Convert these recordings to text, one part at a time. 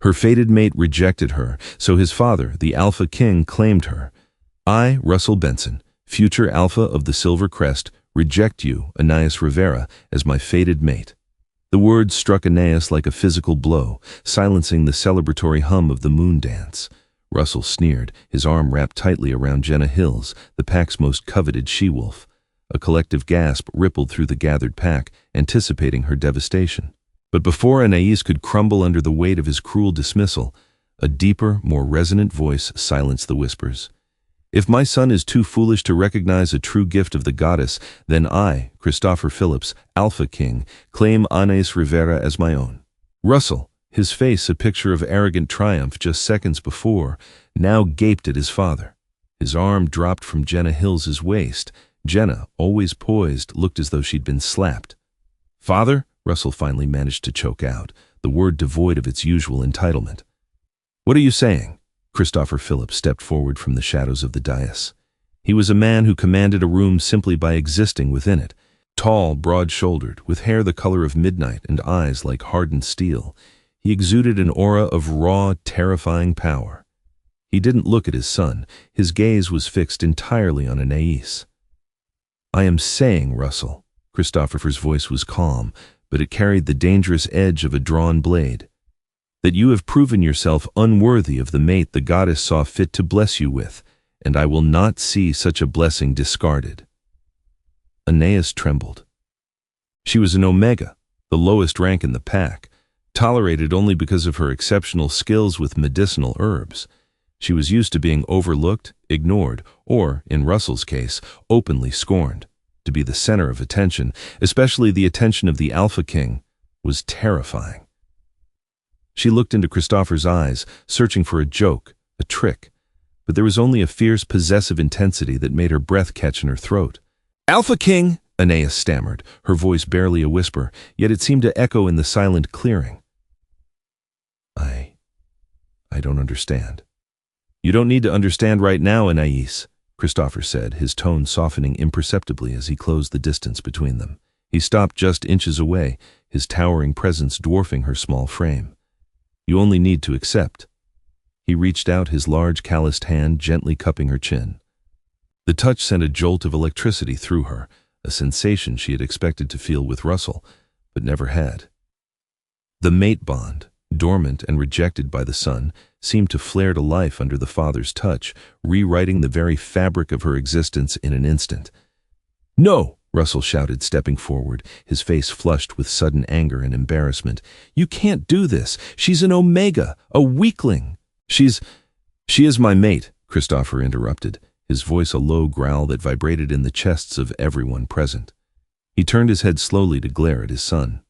Her fated mate rejected her, so his father, the Alpha King, claimed her. I, Russell Benson, future Alpha of the Silver Crest, reject you, Anais Rivera, as my fated mate." The words struck Anais like a physical blow, silencing the celebratory hum of the moon dance. Russell sneered, his arm wrapped tightly around Jenna Hills, the pack's most coveted she-wolf. A collective gasp rippled through the gathered pack, anticipating her devastation. But before Anais could crumble under the weight of his cruel dismissal, a deeper, more resonant voice silenced the whispers. "If my son is too foolish to recognize a true gift of the goddess, then I, Kristoffer Phillips, Alpha King, claim Anais Rivera as my own." Russell, his face a picture of arrogant triumph just seconds before, now gaped at his father. His arm dropped from Jenna Hills's waist. Jenna, always poised, looked as though she'd been slapped. "Father?" Russell finally managed to choke out, the word devoid of its usual entitlement. "What are you saying?" Kristoffer Phillips stepped forward from the shadows of the dais. He was a man who commanded a room simply by existing within it. Tall, broad-shouldered, with hair the color of midnight and eyes like hardened steel, he exuded an aura of raw, terrifying power. He didn't look at his son. His gaze was fixed entirely on Anais. "I am saying, Russell," Kristoffer's voice was calm, but it carried the dangerous edge of a drawn blade, "that you have proven yourself unworthy of the mate the goddess saw fit to bless you with, and I will not see such a blessing discarded." Anais trembled. She was an Omega, the lowest rank in the pack, tolerated only because of her exceptional skills with medicinal herbs. She was used to being overlooked, ignored, or, in Russell's case, openly scorned. To be the center of attention, especially the attention of the Alpha King, was terrifying. She looked into Kristoffer's eyes, searching for a joke, a trick, but there was only a fierce, possessive intensity that made her breath catch in her throat. "Alpha King!" Anais stammered, her voice barely a whisper, yet it seemed to echo in the silent clearing. I don't understand." "You don't need to understand right now, Anais," Kristoffer said, his tone softening imperceptibly as he closed the distance between them. He stopped just inches away, his towering presence dwarfing her small frame. "You only need to accept." He reached out, his large calloused hand gently cupping her chin. The touch sent a jolt of electricity through her, a sensation she had expected to feel with Russell, but never had. The mate bond, dormant and rejected by the son, seemed to flare to life under the father's touch, rewriting the very fabric of her existence in an instant. "No!" Russell shouted, stepping forward, his face flushed with sudden anger and embarrassment. "You can't do this. She's an Omega, a weakling." She is my mate," Kristoffer interrupted, his voice a low growl that vibrated in the chests of everyone present. He turned his head slowly to glare at his son.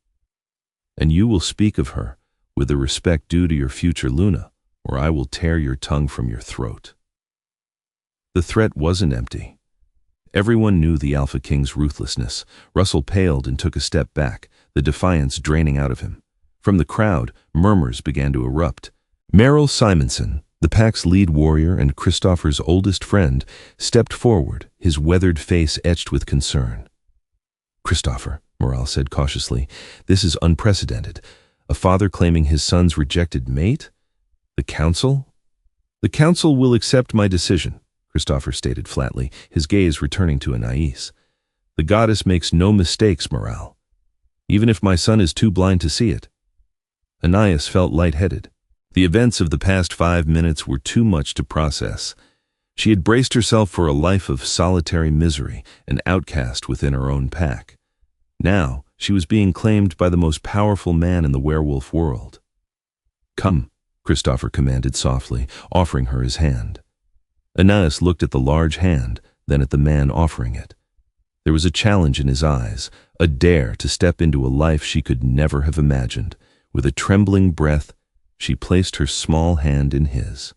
"And you will speak of her with the respect due to your future Luna, or I will tear your tongue from your throat." The threat wasn't empty. Everyone knew the Alpha King's ruthlessness. Russell paled and took a step back, the defiance draining out of him. From the crowd, murmurs began to erupt. Merrill Simonson, the pack's lead warrior and Kristoffer's oldest friend, stepped forward, his weathered face etched with concern. "Kristoffer," Morale said cautiously, "this is unprecedented. A father claiming his son's rejected mate? The council?" "The council will accept my decision," Kristoffer stated flatly, his gaze returning to Anais. "The goddess makes no mistakes, Morale, even if my son is too blind to see it." Anais felt lightheaded. The events of the past 5 minutes were too much to process. She had braced herself for a life of solitary misery, an outcast within her own pack. Now, she was being claimed by the most powerful man in the werewolf world. "Come," Kristoffer commanded softly, offering her his hand. Anais looked at the large hand, then at the man offering it. There was a challenge in his eyes, a dare to step into a life she could never have imagined. With a trembling breath, she placed her small hand in his.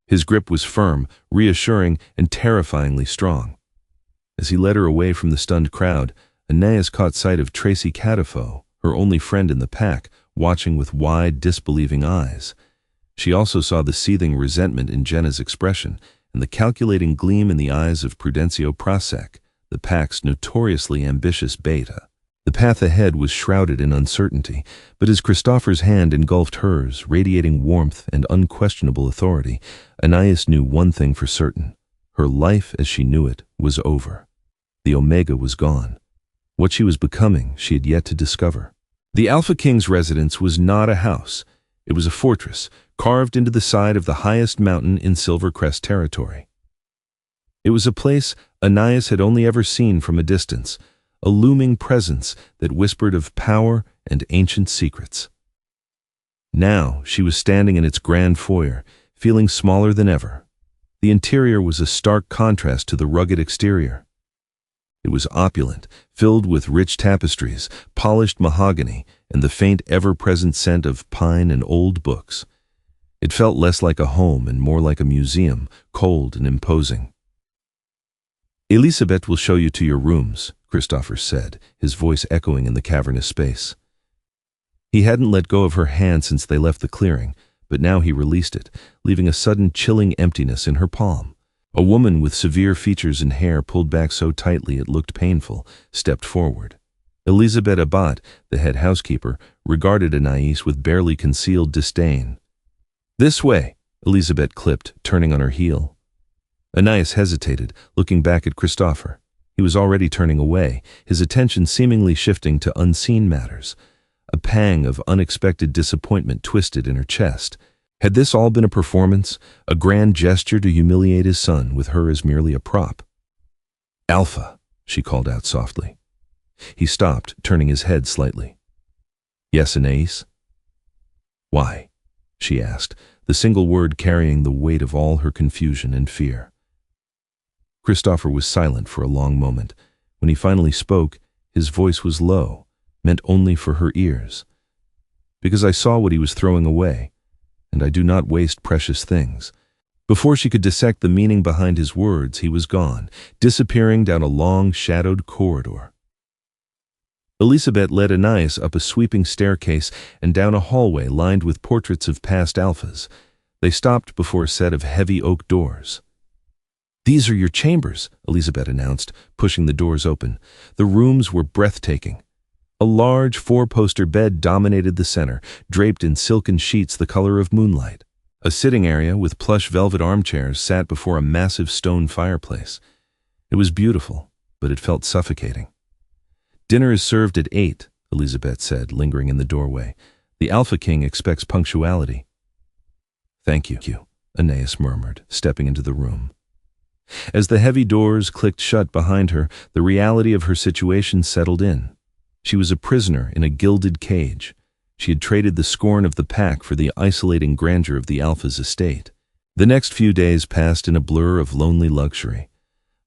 His grip was firm, reassuring, and terrifyingly strong. As he led her away from the stunned crowd, Anais caught sight of Tracy Catafo, her only friend in the pack, watching with wide, disbelieving eyes. She also saw the seething resentment in Jenna's expression and the calculating gleam in the eyes of Prudencio Prasek, the pack's notoriously ambitious beta. The path ahead was shrouded in uncertainty, but as Kristoffer's hand engulfed hers, radiating warmth and unquestionable authority, Anais knew one thing for certain. Her life as she knew it was over. The Omega was gone. What she was becoming, she had yet to discover. The Alpha King's residence was not a house. It was a fortress, carved into the side of the highest mountain in Silvercrest territory. It was a place Anais had only ever seen from a distance, a looming presence that whispered of power and ancient secrets. Now she was standing in its grand foyer, feeling smaller than ever. The interior was a stark contrast to the rugged exterior. It was opulent, filled with rich tapestries, polished mahogany, and the faint, ever-present scent of pine and old books. It felt less like a home and more like a museum, cold and imposing. "Elisabeth will show you to your rooms," Kristoffer said, his voice echoing in the cavernous space. He hadn't let go of her hand since they left the clearing, but now he released it, leaving a sudden chilling emptiness in her palm. A woman with severe features and hair pulled back so tightly it looked painful stepped forward. Elisabeth Abbat, the head housekeeper, regarded Anais with barely concealed disdain. "This way," Elisabeth clipped, turning on her heel. Anais hesitated, looking back at Kristoffer. He was already turning away, his attention seemingly shifting to unseen matters. A pang of unexpected disappointment twisted in her chest. Had this all been a performance, a grand gesture to humiliate his son with her as merely a prop? "Alpha," she called out softly. He stopped, turning his head slightly. "Yes, Anais?" "Why?" she asked, the single word carrying the weight of all her confusion and fear. Kristoffer was silent for a long moment. When he finally spoke, his voice was low, meant only for her ears. "Because I saw what he was throwing away, and I do not waste precious things." Before she could dissect the meaning behind his words, he was gone, disappearing down a long, shadowed corridor. Elisabeth led Anais up a sweeping staircase and down a hallway lined with portraits of past alphas. They stopped before a set of heavy oak doors. "These are your chambers," Elisabeth announced, pushing the doors open. The rooms were breathtaking. A large four-poster bed dominated the center, draped in silken sheets the color of moonlight. A sitting area with plush velvet armchairs sat before a massive stone fireplace. It was beautiful, but it felt suffocating. "Dinner is served at 8, Elisabeth said, lingering in the doorway. "The Alpha King expects punctuality." "Thank you," Anais murmured, stepping into the room. As the heavy doors clicked shut behind her, the reality of her situation settled in. She was a prisoner in a gilded cage. She had traded the scorn of the pack for the isolating grandeur of the Alpha's estate. The next few days passed in a blur of lonely luxury.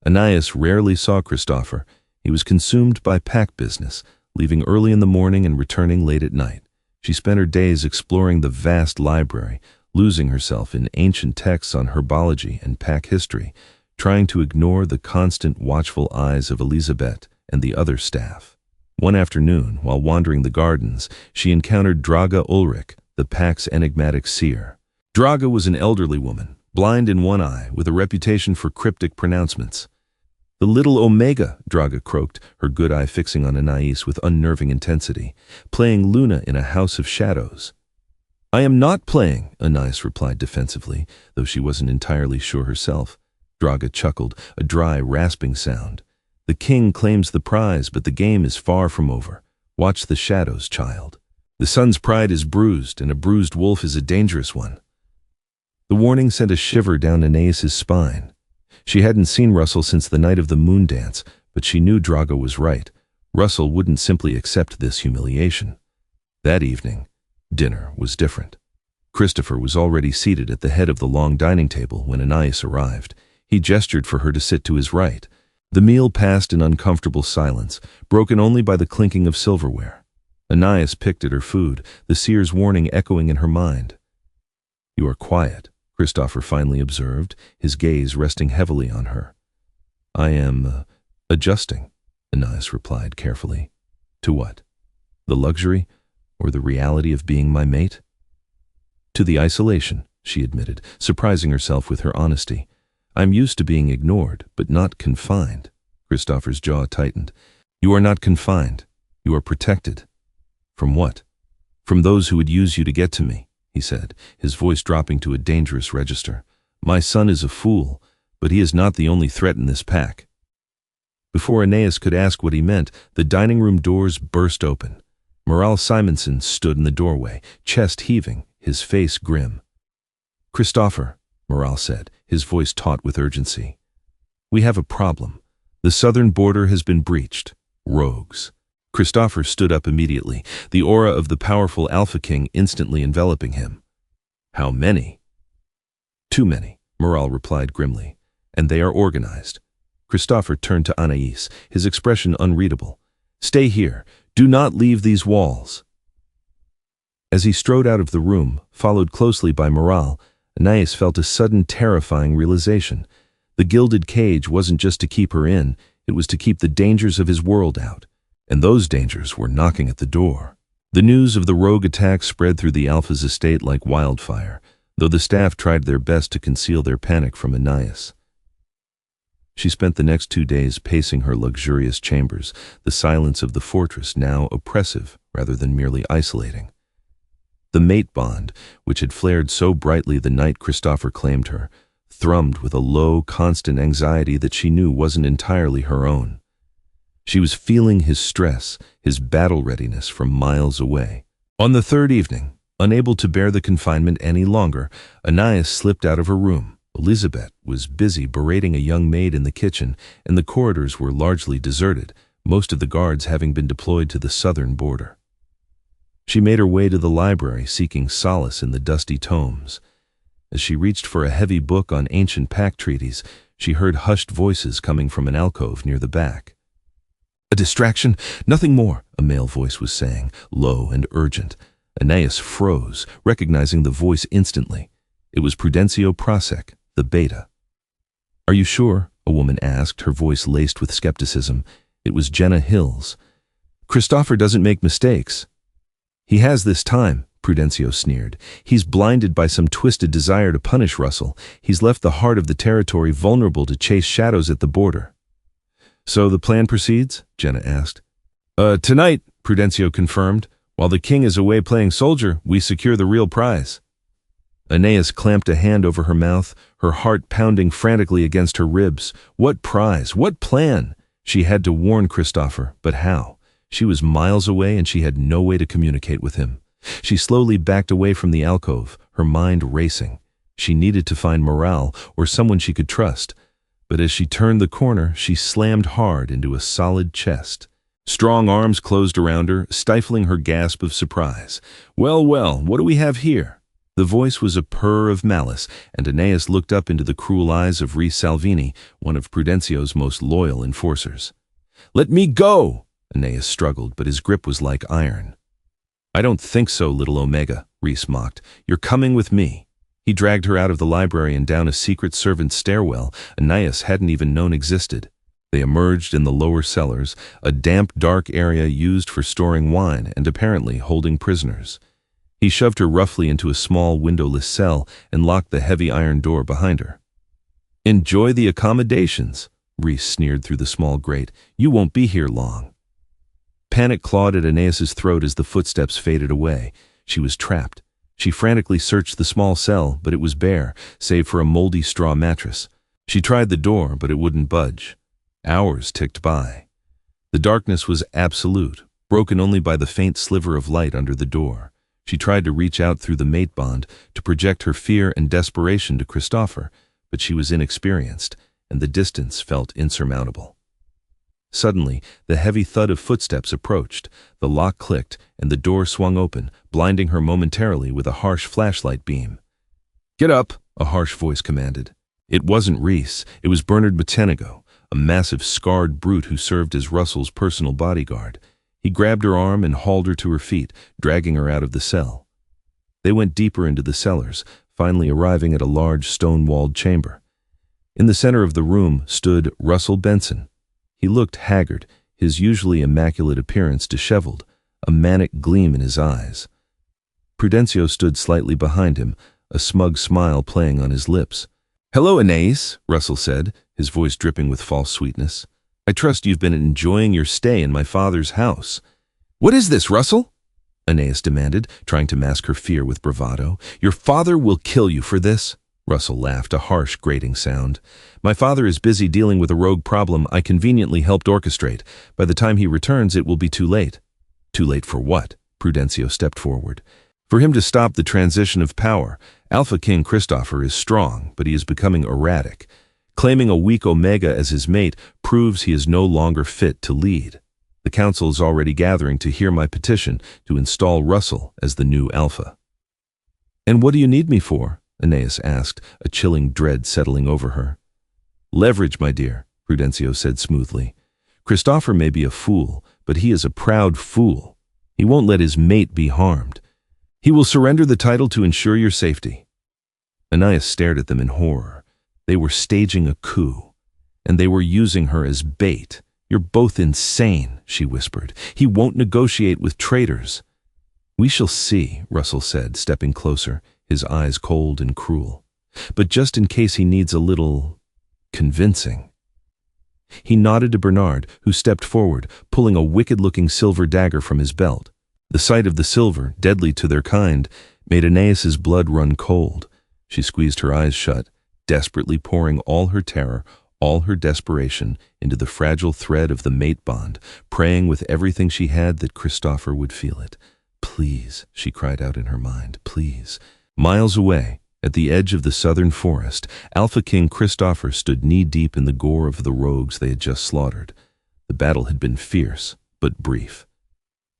Anais rarely saw Kristoffer. He was consumed by pack business, leaving early in the morning and returning late at night. She spent her days exploring the vast library, losing herself in ancient texts on herbology and pack history, trying to ignore the constant watchful eyes of Elisabeth and the other staff. One afternoon, while wandering the gardens, she encountered Draga Ulrich, the pack's enigmatic seer. Draga was an elderly woman, blind in one eye, with a reputation for cryptic pronouncements. "The little Omega," Draga croaked, her good eye fixing on Anais with unnerving intensity, "playing Luna in a house of shadows." "I am not playing," Anais replied defensively, though she wasn't entirely sure herself. Draga chuckled, a dry, rasping sound. "The king claims the prize, but the game is far from over. Watch the shadows, child. The sun's pride is bruised, and a bruised wolf is a dangerous one." The warning sent a shiver down Anais's spine. She hadn't seen Russell since the night of the moon dance, but she knew Draga was right. Russell wouldn't simply accept this humiliation. That evening, dinner was different. Kristoffer was already seated at the head of the long dining table when Anais arrived. He gestured for her to sit to his right. The meal passed in uncomfortable silence, broken only by the clinking of silverware. Anais picked at her food, the seer's warning echoing in her mind. "You are quiet," Kristoffer finally observed, his gaze resting heavily on her. "I am adjusting," Anais replied carefully. "To what? The luxury or the reality of being my mate?" "To the isolation," she admitted, surprising herself with her honesty. "I'm used to being ignored, but not confined." Kristoffer's jaw tightened. "You are not confined. You are protected. From what? From those who would use you to get to me, he said, his voice dropping to a dangerous register. My son is a fool, but he is not the only threat in this pack. Before Anais could ask what he meant, the dining room doors burst open. Morale Simonson stood in the doorway, chest heaving, his face grim. Kristoffer, Morale said, his voice taut with urgency. We have a problem. The southern border has been breached. Rogues. Kristoffer stood up immediately, the aura of the powerful Alpha King instantly enveloping him. How many? Too many, Morale replied grimly, and they are organized. Kristoffer turned to Anais, his expression unreadable. Stay here. Do not leave these walls. As he strode out of the room, followed closely by Morale, Anais felt a sudden terrifying realization. The gilded cage wasn't just to keep her in, it was to keep the dangers of his world out. And those dangers were knocking at the door. The news of the rogue attack spread through the Alpha's estate like wildfire, though the staff tried their best to conceal their panic from Anais. She spent the next 2 days pacing her luxurious chambers, the silence of the fortress now oppressive rather than merely isolating. The mate bond, which had flared so brightly the night Kristoffer claimed her, thrummed with a low, constant anxiety that she knew wasn't entirely her own. She was feeling his stress, his battle readiness from miles away. On the third evening, unable to bear the confinement any longer, Anais slipped out of her room. Elizabeth was busy berating a young maid in the kitchen, and the corridors were largely deserted, most of the guards having been deployed to the southern border. She made her way to the library, seeking solace in the dusty tomes. As she reached for a heavy book on ancient pact treaties, she heard hushed voices coming from an alcove near the back. A distraction, nothing more, a male voice was saying, low and urgent. Anais froze, recognizing the voice instantly. It was Prudencio Prosek, the beta. Are you sure? A woman asked, her voice laced with skepticism. It was Jenna Hills. Kristoffer doesn't make mistakes. He has this time, Prudencio sneered. He's blinded by some twisted desire to punish Russell. He's left the heart of the territory vulnerable to chase shadows at the border. So the plan proceeds? Jenna asked. Tonight, Prudencio confirmed. While the king is away playing soldier, we secure the real prize. Anais clamped a hand over her mouth, her heart pounding frantically against her ribs. What prize? What plan? She had to warn Kristoffer, but how? She was miles away and she had no way to communicate with him. She slowly backed away from the alcove, her mind racing. She needed to find Morale or someone she could trust. But as she turned the corner, she slammed hard into a solid chest. Strong arms closed around her, stifling her gasp of surprise. Well, what do we have here? The voice was a purr of malice, and Anais looked up into the cruel eyes of Rhys Salvini, one of Prudencio's most loyal enforcers. Let me go! Anais struggled, but his grip was like iron. I don't think so, little Omega, Rhys mocked. You're coming with me. He dragged her out of the library and down a secret servant's stairwell Anais hadn't even known existed. They emerged in the lower cellars, a damp, dark area used for storing wine and apparently holding prisoners. He shoved her roughly into a small, windowless cell and locked the heavy iron door behind her. Enjoy the accommodations, Rhys sneered through the small grate. You won't be here long. Panic clawed at Anais's throat as the footsteps faded away. She was trapped. She frantically searched the small cell, but it was bare, save for a moldy straw mattress. She tried the door, but it wouldn't budge. Hours ticked by. The darkness was absolute, broken only by the faint sliver of light under the door. She tried to reach out through the mate bond to project her fear and desperation to Kristoffer, but she was inexperienced, and the distance felt insurmountable. Suddenly, the heavy thud of footsteps approached, the lock clicked, and the door swung open, blinding her momentarily with a harsh flashlight beam. Get up, a harsh voice commanded. It wasn't Rhys, it was Bernard Mocenigo, a massive scarred brute who served as Russell's personal bodyguard. He grabbed her arm and hauled her to her feet, dragging her out of the cell. They went deeper into the cellars, finally arriving at a large stone-walled chamber. In the center of the room stood Russell Benson. He looked haggard, his usually immaculate appearance disheveled, a manic gleam in his eyes. Prudencio stood slightly behind him, a smug smile playing on his lips. Hello, Anais, Russell said, his voice dripping with false sweetness. I trust you've been enjoying your stay in my father's house. "What is this, Russell?" Anais demanded, trying to mask her fear with bravado. "Your father will kill you for this." Russell laughed, a harsh, grating sound. "My father is busy dealing with a rogue problem I conveniently helped orchestrate. By the time he returns, it will be too late." "Too late for what?" Prudencio stepped forward. "For him to stop the transition of power. Alpha King Kristoffer is strong, but he is becoming erratic. Claiming a weak Omega as his mate proves he is no longer fit to lead. The council is already gathering to hear my petition to install Russell as the new Alpha." "And what do you need me for?" Anais asked, a chilling dread settling over her. "Leverage, my dear," Prudencio said smoothly. "Kristoffer may be a fool, but he is a proud fool. He won't let his mate be harmed. He will surrender the title to ensure your safety." Anais stared at them in horror. They were staging a coup, and they were using her as bait. "You're both insane," she whispered. "He won't negotiate with traitors." "We shall see," Russell said, stepping closer, his eyes cold and cruel. "But just in case he needs a little convincing." He nodded to Bernard, who stepped forward, pulling a wicked-looking silver dagger from his belt. The sight of the silver, deadly to their kind, made Anais's blood run cold. She squeezed her eyes shut, desperately pouring all her terror, all her desperation into the fragile thread of the mate bond, praying with everything she had that Kristoffer would feel it. "Please," she cried out in her mind, "please." Miles away, at the edge of the southern forest, Alpha King Kristoffer stood knee-deep in the gore of the rogues they had just slaughtered. The battle had been fierce, but brief.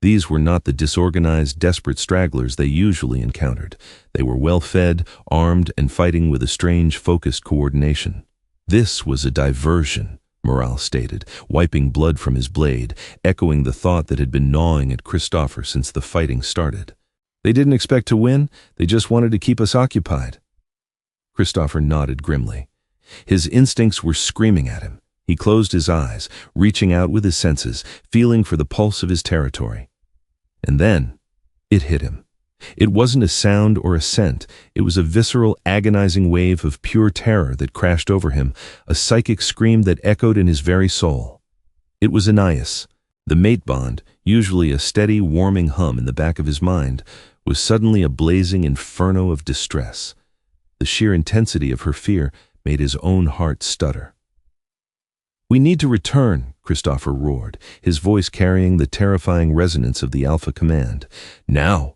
These were not the disorganized, desperate stragglers they usually encountered. They were well-fed, armed, and fighting with a strange, focused coordination. "This was a diversion," Morale stated, wiping blood from his blade, echoing the thought that had been gnawing at Kristoffer since the fighting started. "They didn't expect to win, they just wanted to keep us occupied." Kristoffer nodded grimly. His instincts were screaming at him. He closed his eyes, reaching out with his senses, feeling for the pulse of his territory. And then, it hit him. It wasn't a sound or a scent. It was a visceral, agonizing wave of pure terror that crashed over him, a psychic scream that echoed in his very soul. It was Anais. The mate bond, usually a steady, warming hum in the back of his mind, was suddenly a blazing inferno of distress. The sheer intensity of her fear made his own heart stutter. "We need to return," Kristoffer roared, his voice carrying the terrifying resonance of the Alpha command. "Now!"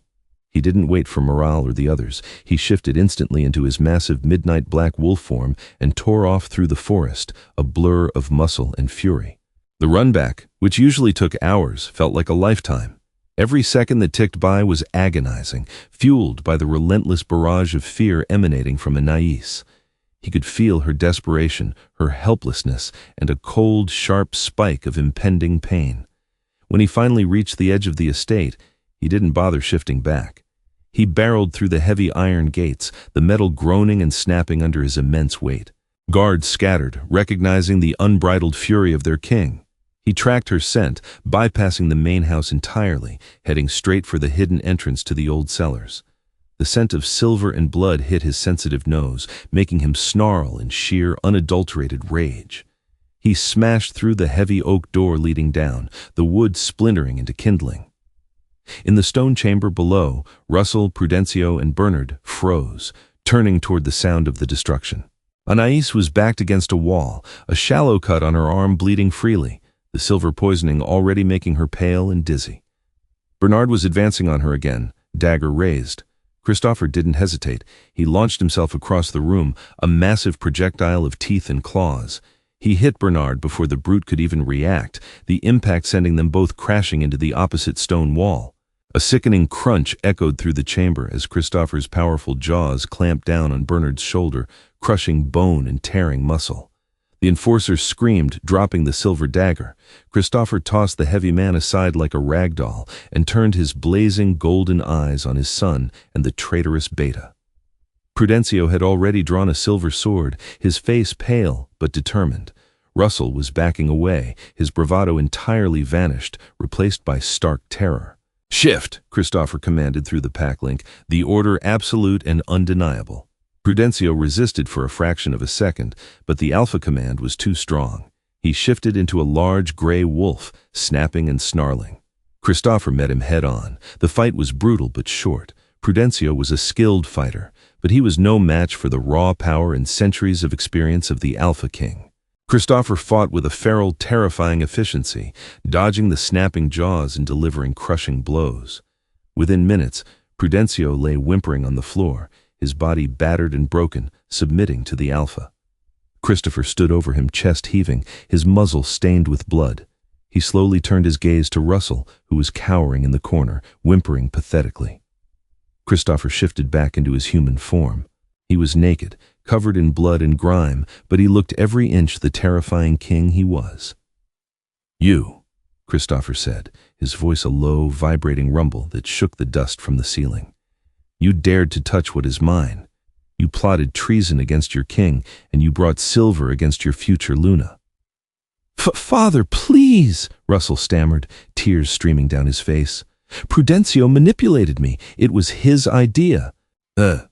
He didn't wait for Morale or the others. He shifted instantly into his massive midnight black wolf form and tore off through the forest, a blur of muscle and fury. The run back, which usually took hours, felt like a lifetime. Every second that ticked by was agonizing, fueled by the relentless barrage of fear emanating from Anais. He could feel her desperation, her helplessness, and a cold, sharp spike of impending pain. When he finally reached the edge of the estate, he didn't bother shifting back. He barreled through the heavy iron gates, the metal groaning and snapping under his immense weight. Guards scattered, recognizing the unbridled fury of their king. He tracked her scent, bypassing the main house entirely, heading straight for the hidden entrance to the old cellars. The scent of silver and blood hit his sensitive nose, making him snarl in sheer, unadulterated rage. He smashed through the heavy oak door leading down, the wood splintering into kindling. In the stone chamber below, Russell, Prudencio, and Bernard froze, turning toward the sound of the destruction. Anais was backed against a wall, a shallow cut on her arm bleeding freely, the silver poisoning already making her pale and dizzy. Bernard was advancing on her again, dagger raised. Kristoffer didn't hesitate. He launched himself across the room, a massive projectile of teeth and claws. He hit Bernard before the brute could even react, the impact sending them both crashing into the opposite stone wall. A sickening crunch echoed through the chamber as Kristoffer's powerful jaws clamped down on Bernard's shoulder, crushing bone and tearing muscle. The enforcer screamed, dropping the silver dagger. Kristoffer tossed the heavy man aside like a rag doll and turned his blazing golden eyes on his son and the traitorous Beta. Prudencio had already drawn a silver sword, his face pale but determined. Russell was backing away, his bravado entirely vanished, replaced by stark terror. "Shift," Kristoffer commanded through the pack link, the order absolute and undeniable. Prudencio resisted for a fraction of a second, but the Alpha command was too strong. He shifted into a large gray wolf, snapping and snarling. Kristoffer met him head-on. The fight was brutal but short. Prudencio was a skilled fighter, but he was no match for the raw power and centuries of experience of the Alpha King. Kristoffer fought with a feral, terrifying efficiency, dodging the snapping jaws and delivering crushing blows. Within minutes, Prudencio lay whimpering on the floor, his body battered and broken, submitting to the Alpha. Kristoffer stood over him, chest heaving, his muzzle stained with blood. He slowly turned his gaze to Russell, who was cowering in the corner, whimpering pathetically. Kristoffer shifted back into his human form. He was naked, covered in blood and grime, but he looked every inch the terrifying king he was. "You," Kristoffer said, his voice a low, vibrating rumble that shook the dust from the ceiling. "You dared to touch what is mine. You plotted treason against your king, and you brought silver against your future Luna." Father, please," Russell stammered, tears streaming down his face. "Prudencio manipulated me. It was his idea." A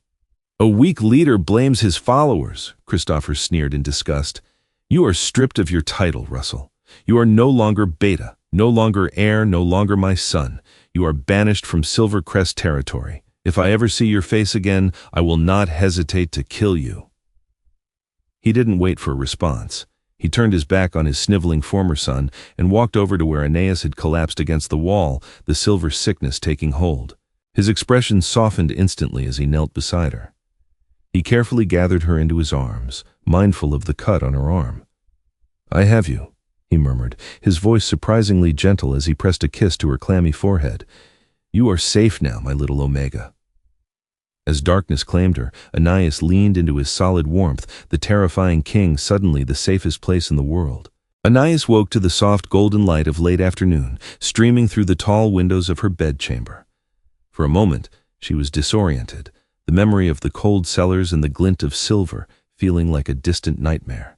weak leader blames his followers," Kristoffer sneered in disgust. "You are stripped of your title, Russell. You are no longer Beta, no longer heir, no longer my son. You are banished from Silvercrest territory. If I ever see your face again, I will not hesitate to kill you." He didn't wait for a response. He turned his back on his sniveling former son and walked over to where Anais had collapsed against the wall, the silver sickness taking hold. His expression softened instantly as he knelt beside her. He carefully gathered her into his arms, mindful of the cut on her arm. "I have you," he murmured, his voice surprisingly gentle as he pressed a kiss to her clammy forehead. "You are safe now, my little Omega." As darkness claimed her, Anais leaned into his solid warmth, the terrifying king suddenly the safest place in the world. Anais woke to the soft golden light of late afternoon, streaming through the tall windows of her bedchamber. For a moment, she was disoriented, the memory of the cold cellars and the glint of silver feeling like a distant nightmare.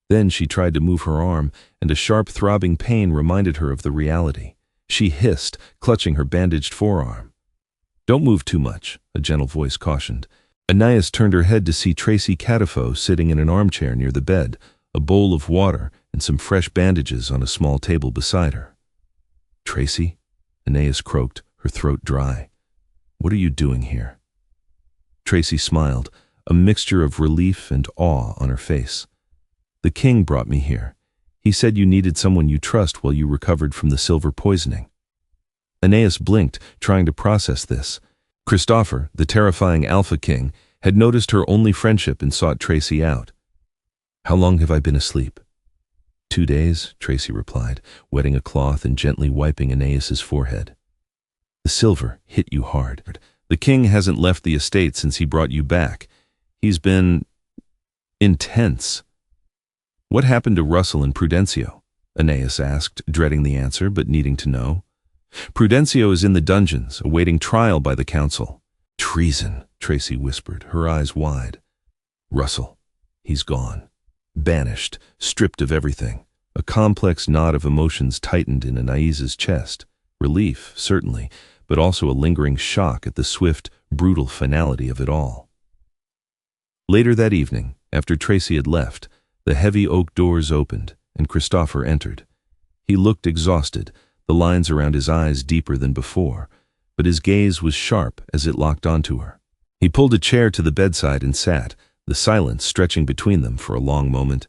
Then she tried to move her arm, and a sharp throbbing pain reminded her of the reality. She hissed, clutching her bandaged forearm. "Don't move too much," a gentle voice cautioned. Anais turned her head to see Tracy Catafo sitting in an armchair near the bed, a bowl of water and some fresh bandages on a small table beside her. "Tracy?" Anais croaked, her throat dry. "What are you doing here?" Tracy smiled, a mixture of relief and awe on her face. "The king brought me here. He said you needed someone you trust while you recovered from the silver poisoning." Anais blinked, trying to process this. Kristoffer, the terrifying Alpha King, had noticed her only friendship and sought Tracy out. "How long have I been asleep?" 2 days, Tracy replied, wetting a cloth and gently wiping Anais's forehead. "The silver hit you hard. The king hasn't left the estate since he brought you back. He's been intense." "What happened to Russell and Prudencio?" Anais asked, dreading the answer but needing to know. "Prudencio is in the dungeons, awaiting trial by the council." "Treason," Tracy whispered, her eyes wide. "Russell, he's gone. Banished, stripped of everything." A complex knot of emotions tightened in Anais's chest. Relief, certainly, but also a lingering shock at the swift, brutal finality of it all. Later that evening, after Tracy had left, the heavy oak doors opened, and Kristoffer entered. He looked exhausted, the lines around his eyes deeper than before, but his gaze was sharp as it locked onto her. He pulled a chair to the bedside and sat, the silence stretching between them for a long moment.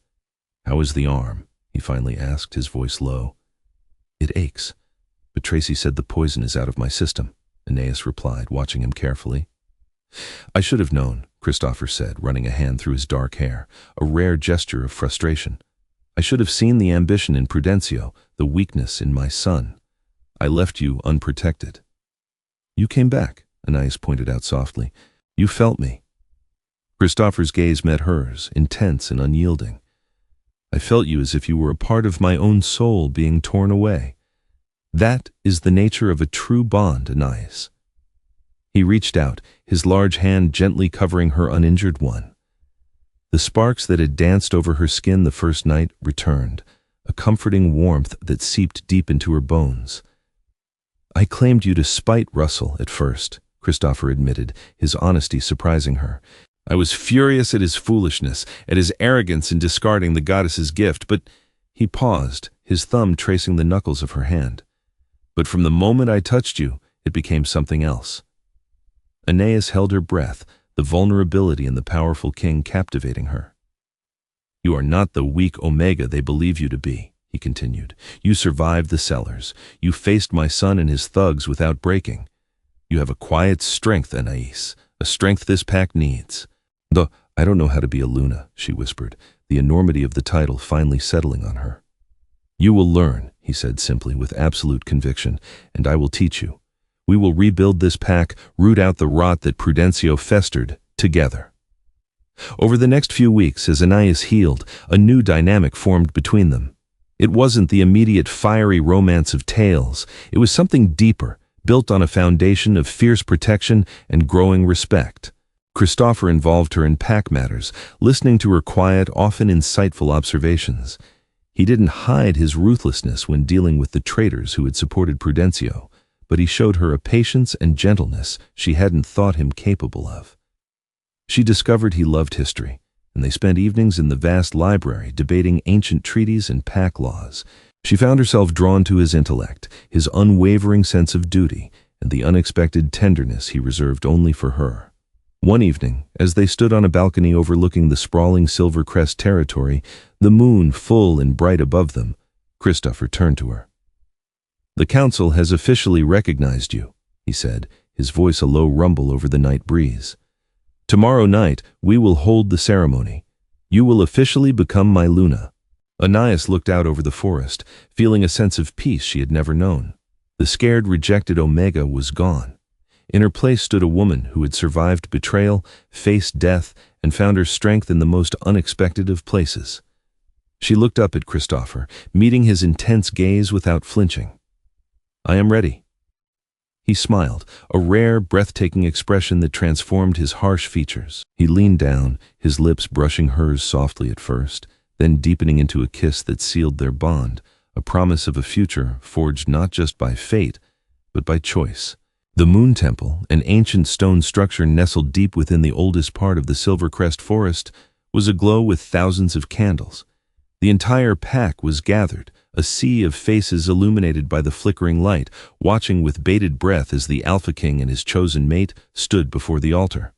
"How is the arm?" he finally asked, his voice low. "It aches, but Tracy said the poison is out of my system," Anais replied, watching him carefully. "I should have known," Kristoffer said, running a hand through his dark hair, a rare gesture of frustration. "I should have seen the ambition in Prudencio, the weakness in my son. I left you unprotected." "You came back," Anais pointed out softly. "You felt me." Kristoffer's gaze met hers, intense and unyielding. "I felt you as if you were a part of my own soul being torn away. That is the nature of a true bond, Anais." He reached out, his large hand gently covering her uninjured one. The sparks that had danced over her skin the first night returned, a comforting warmth that seeped deep into her bones. "I claimed you to spite Russell at first," Kristoffer admitted, his honesty surprising her. "I was furious at his foolishness, at his arrogance in discarding the goddess's gift, but—" He paused, his thumb tracing the knuckles of her hand. But from the moment I touched you, it became something else." Anais held her breath, the vulnerability in the powerful king captivating her. "You are not the weak Omega they believe you to be," he continued. "You survived the cellars. You faced my son and his thugs without breaking. You have a quiet strength, Anais, a strength this pack needs." "Though I don't know how to be a Luna," she whispered, the enormity of the title finally settling on her. "You will learn," he said simply, with absolute conviction, "and I will teach you. We will rebuild this pack, root out the rot that Prudencio festered, together." Over the next few weeks, as Anais healed, a new dynamic formed between them. It wasn't the immediate fiery romance of tales. It was something deeper, built on a foundation of fierce protection and growing respect. Kristoffer involved her in pack matters, listening to her quiet, often insightful observations. He didn't hide his ruthlessness when dealing with the traitors who had supported Prudencio, but he showed her a patience and gentleness she hadn't thought him capable of. She discovered he loved history, and they spent evenings in the vast library debating ancient treaties and pack laws. She found herself drawn to his intellect, his unwavering sense of duty, and the unexpected tenderness he reserved only for her. One evening, as they stood on a balcony overlooking the sprawling Silvercrest territory, the moon full and bright above them, Kristoffer turned to her. "The council has officially recognized you," he said, his voice a low rumble over the night breeze. "Tomorrow night, we will hold the ceremony. You will officially become my Luna." Anais looked out over the forest, feeling a sense of peace she had never known. The scared, rejected Omega was gone. In her place stood a woman who had survived betrayal, faced death, and found her strength in the most unexpected of places. She looked up at Kristoffer, meeting his intense gaze without flinching. "I am ready." He smiled, a rare, breathtaking expression that transformed his harsh features. He leaned down, his lips brushing hers softly at first, then deepening into a kiss that sealed their bond, a promise of a future forged not just by fate, but by choice. The Moon Temple, an ancient stone structure nestled deep within the oldest part of the Silvercrest forest, was aglow with thousands of candles. The entire pack was gathered, a sea of faces illuminated by the flickering light, watching with bated breath as the Alpha King and his chosen mate stood before the altar.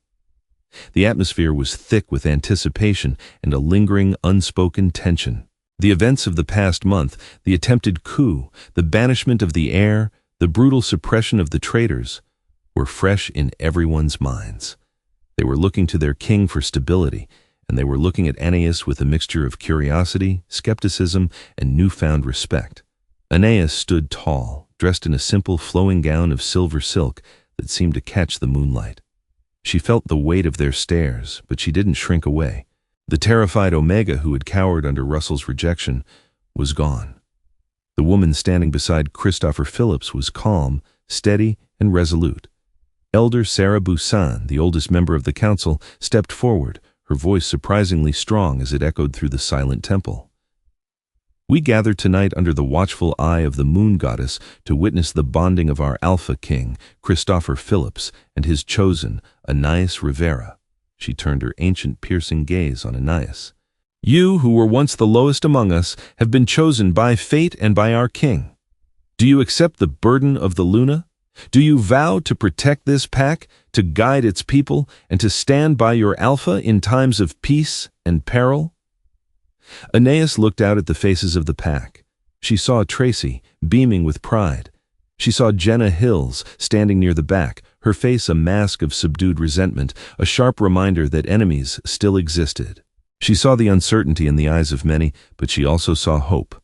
The atmosphere was thick with anticipation and a lingering, unspoken tension. The events of the past month, the attempted coup, the banishment of the heir, the brutal suppression of the traitors, were fresh in everyone's minds. They were looking to their king for stability, and they were looking at Anais with a mixture of curiosity, skepticism, and newfound respect. Anais stood tall, dressed in a simple flowing gown of silver silk that seemed to catch the moonlight. She felt the weight of their stares, but she didn't shrink away. The terrified Omega who had cowered under Russell's rejection was gone. The woman standing beside Kristoffer Phillips was calm, steady, and resolute. Elder Sarah Busan, the oldest member of the council, stepped forward, her voice surprisingly strong as it echoed through the silent temple. "We gather tonight under the watchful eye of the moon goddess to witness the bonding of our Alpha King, Kristoffer Phillips, and his chosen, Anais Rivera." She turned her ancient piercing gaze on Anais. "You, who were once the lowest among us, have been chosen by fate and by our king. Do you accept the burden of the Luna? Do you vow to protect this pack, to guide its people, and to stand by your Alpha in times of peace and peril?" Anais looked out at the faces of the pack. She saw Tracy, beaming with pride. She saw Jenna Hills, standing near the back, her face a mask of subdued resentment, a sharp reminder that enemies still existed. She saw the uncertainty in the eyes of many, but she also saw hope.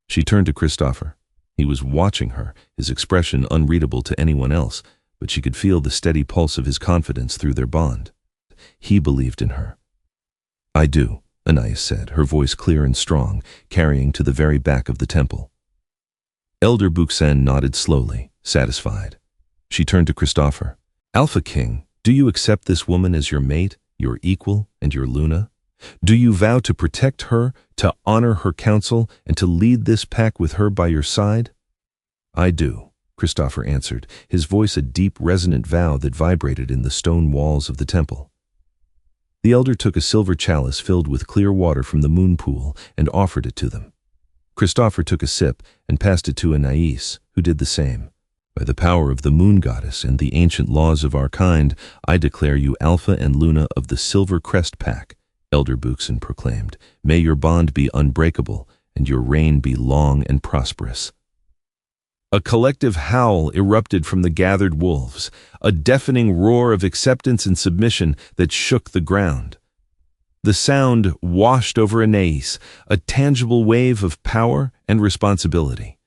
She turned to Kristoffer. He was watching her, his expression unreadable to anyone else, but she could feel the steady pulse of his confidence through their bond. He believed in her. "I do," Anais said, her voice clear and strong, carrying to the very back of the temple. Elder Buxen nodded slowly, satisfied. She turned to Kristoffer. "Alpha King, do you accept this woman as your mate, your equal, and your Luna? Do you vow to protect her, to honor her counsel, and to lead this pack with her by your side?" "I do," Kristoffer answered, his voice a deep, resonant vow that vibrated in the stone walls of the temple. The elder took a silver chalice filled with clear water from the moon pool and offered it to them. Kristoffer took a sip and passed it to Anais, who did the same. By the power of the moon goddess and the ancient laws of our kind, I declare you Alpha and Luna of the Silver Crest Pack, Elder Buxen proclaimed. May your bond be unbreakable and your reign be long and prosperous. A collective howl erupted from the gathered wolves, a deafening roar of acceptance and submission that shook the ground. The sound washed over Anais, a tangible wave of power and responsibility.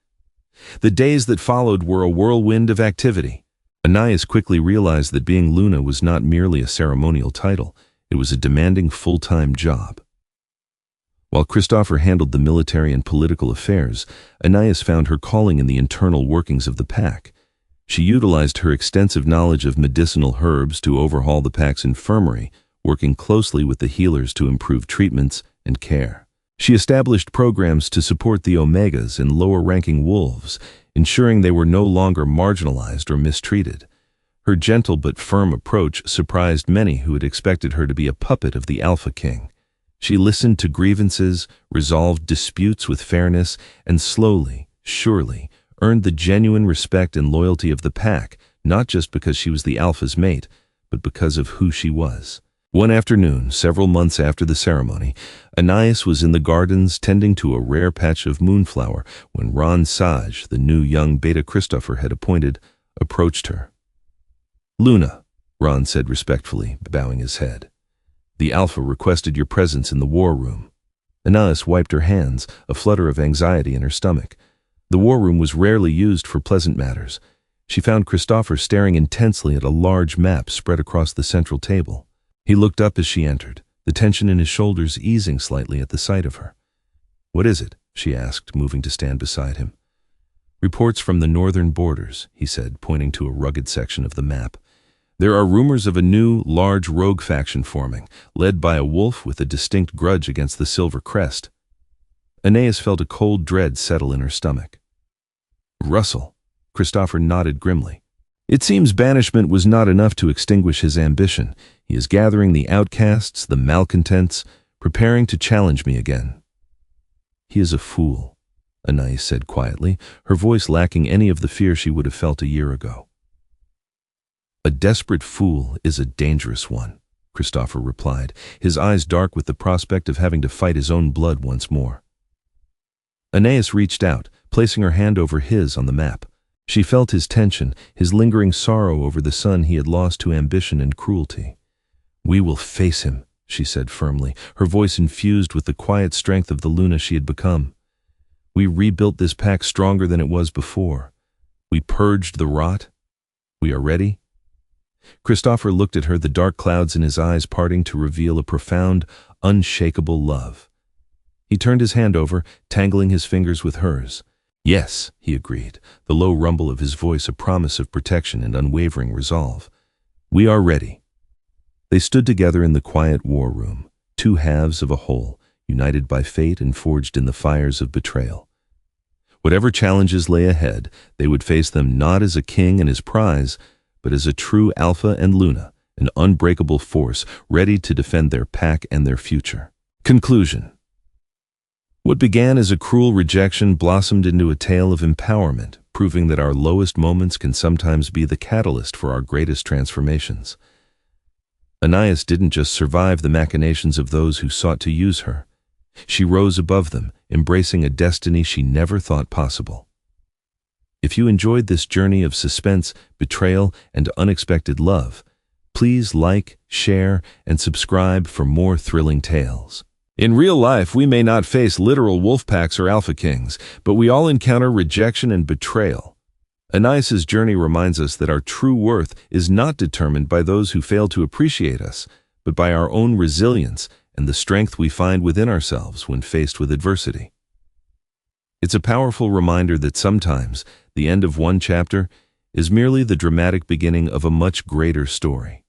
The days that followed were a whirlwind of activity. Anais quickly realized that being Luna was not merely a ceremonial title, it was a demanding full-time job. While Kristoffer handled the military and political affairs, Anais found her calling in the internal workings of the pack. She utilized her extensive knowledge of medicinal herbs to overhaul the pack's infirmary, working closely with the healers to improve treatments and care. She established programs to support the Omegas and lower-ranking wolves, ensuring they were no longer marginalized or mistreated. Her gentle but firm approach surprised many who had expected her to be a puppet of the Alpha King. She listened to grievances, resolved disputes with fairness, and slowly, surely, earned the genuine respect and loyalty of the pack, not just because she was the Alpha's mate, but because of who she was. One afternoon, several months after the ceremony, Anais was in the gardens tending to a rare patch of moonflower when Ron Saj, the new young beta Kristoffer had appointed, approached her. "Luna," Ron said respectfully, bowing his head. "The Alpha requested your presence in the war room." Anais wiped her hands, a flutter of anxiety in her stomach. The war room was rarely used for pleasant matters. She found Kristoffer staring intensely at a large map spread across the central table. He looked up as she entered, the tension in his shoulders easing slightly at the sight of her. "What is it?" she asked, moving to stand beside him. "Reports from the northern borders," he said, pointing to a rugged section of the map. "There are rumors of a new, large rogue faction forming, led by a wolf with a distinct grudge against the Silver Crest." Anais felt a cold dread settle in her stomach. "Russell," Kristoffer nodded grimly. "It seems banishment was not enough to extinguish his ambition. He is gathering the outcasts, the malcontents, preparing to challenge me again." "He is a fool," Anais said quietly, her voice lacking any of the fear she would have felt a year ago. "A desperate fool is a dangerous one," Kristoffer replied, his eyes dark with the prospect of having to fight his own blood once more. Anais reached out, placing her hand over his on the map. She felt his tension, his lingering sorrow over the son he had lost to ambition and cruelty. "We will face him," she said firmly, her voice infused with the quiet strength of the Luna she had become. "We rebuilt this pack stronger than it was before. We purged the rot. We are ready." Kristoffer looked at her, the dark clouds in his eyes parting to reveal a profound, unshakable love. He turned his hand over, tangling his fingers with hers. "Yes," he agreed, the low rumble of his voice a promise of protection and unwavering resolve. "We are ready." They stood together in the quiet war room, two halves of a whole, united by fate and forged in the fires of betrayal. Whatever challenges lay ahead, they would face them not as a king and his prize, but as a true Alpha and Luna, an unbreakable force ready to defend their pack and their future. Conclusion. What began as a cruel rejection blossomed into a tale of empowerment, proving that our lowest moments can sometimes be the catalyst for our greatest transformations. Anais didn't just survive the machinations of those who sought to use her. She rose above them, embracing a destiny she never thought possible. If you enjoyed this journey of suspense, betrayal, and unexpected love, please like, share, and subscribe for more thrilling tales. In real life, we may not face literal wolf packs or alpha kings, but we all encounter rejection and betrayal. Anais's journey reminds us that our true worth is not determined by those who fail to appreciate us, but by our own resilience and the strength we find within ourselves when faced with adversity. It's a powerful reminder that sometimes the end of one chapter is merely the dramatic beginning of a much greater story.